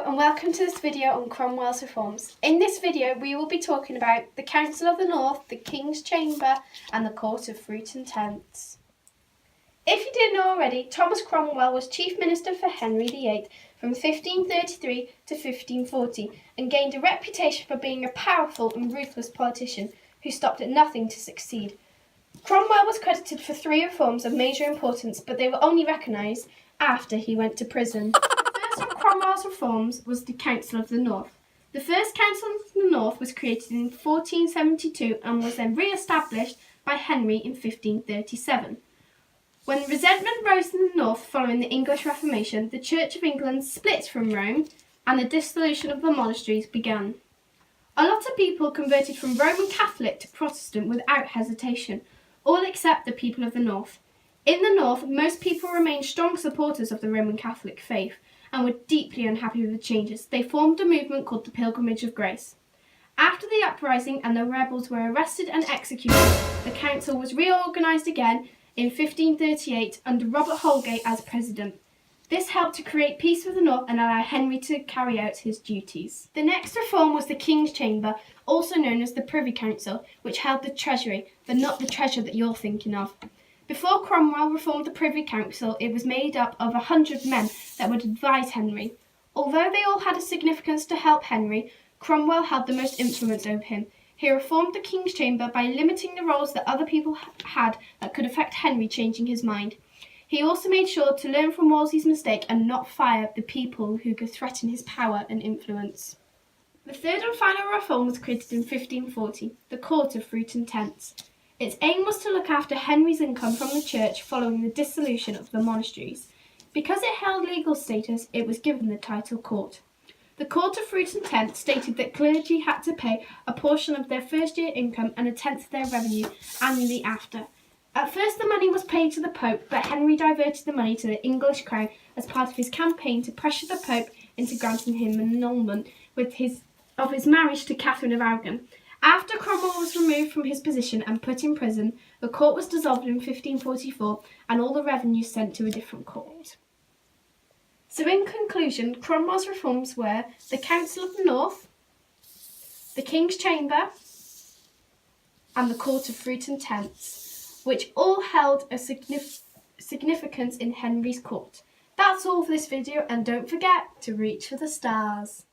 and welcome to this video on Cromwell's reforms. In this video we will be talking about the Council of the North, the King's Chamber and the Court of Fruit and Tents. If you didn't know already, Thomas Cromwell was Chief Minister for Henry VIII from 1533 to 1540 and gained a reputation for being a powerful and ruthless politician who stopped at nothing to succeed. Cromwell was credited for 3 reforms of major importance, but they were only recognised after he went to prison. The first of Cromwell's reforms was the Council of the North. The first Council of the North was created in 1472 and was then re-established by Henry in 1537. When resentment rose in the north following the English Reformation, the Church of England split from Rome and the dissolution of the monasteries began. A lot of people converted from Roman Catholic to Protestant without hesitation, all except the people of the north. In the north, most people remained strong supporters of the Roman Catholic faith and were deeply unhappy with the changes. They formed a movement called the Pilgrimage of Grace. After the uprising and the rebels were arrested and executed, the council was reorganised again in 1538 under Robert Holgate as president. This helped to create peace with the north and allow Henry to carry out his duties. The next reform was the King's Chamber, also known as the Privy Council, which held the treasury, but not the treasure that you're thinking of. Before Cromwell reformed the Privy Council, it was made up of 100 men that would advise Henry. Although they all had a significance to help Henry, Cromwell had the most influence over him. He reformed the King's Chamber by limiting the roles that other people had that could affect Henry changing his mind. He also made sure to learn from Wolsey's mistake and not fire the people who could threaten his power and influence. The third and final reform was created in 1540, the Court of Fruit and Tents. Its aim was to look after Henry's income from the church following the dissolution of the monasteries. Because it held legal status, it was given the title court. The Court of Fruit and Tents stated that clergy had to pay a portion of their first year income and a tenth of their revenue annually after. At first the money was paid to the Pope, but Henry diverted the money to the English crown as part of his campaign to pressure the Pope into granting him an annulment of his marriage to Catherine of Aragon. After Cromwell was removed from his position and put in prison, the court was dissolved in 1544 and all the revenue sent to a different court. So in conclusion, Cromwell's reforms were the Council of the North, the King's Chamber and the Court of Fruit and Tents, which all held a significance in Henry's court. That's all for this video, and don't forget to reach for the stars.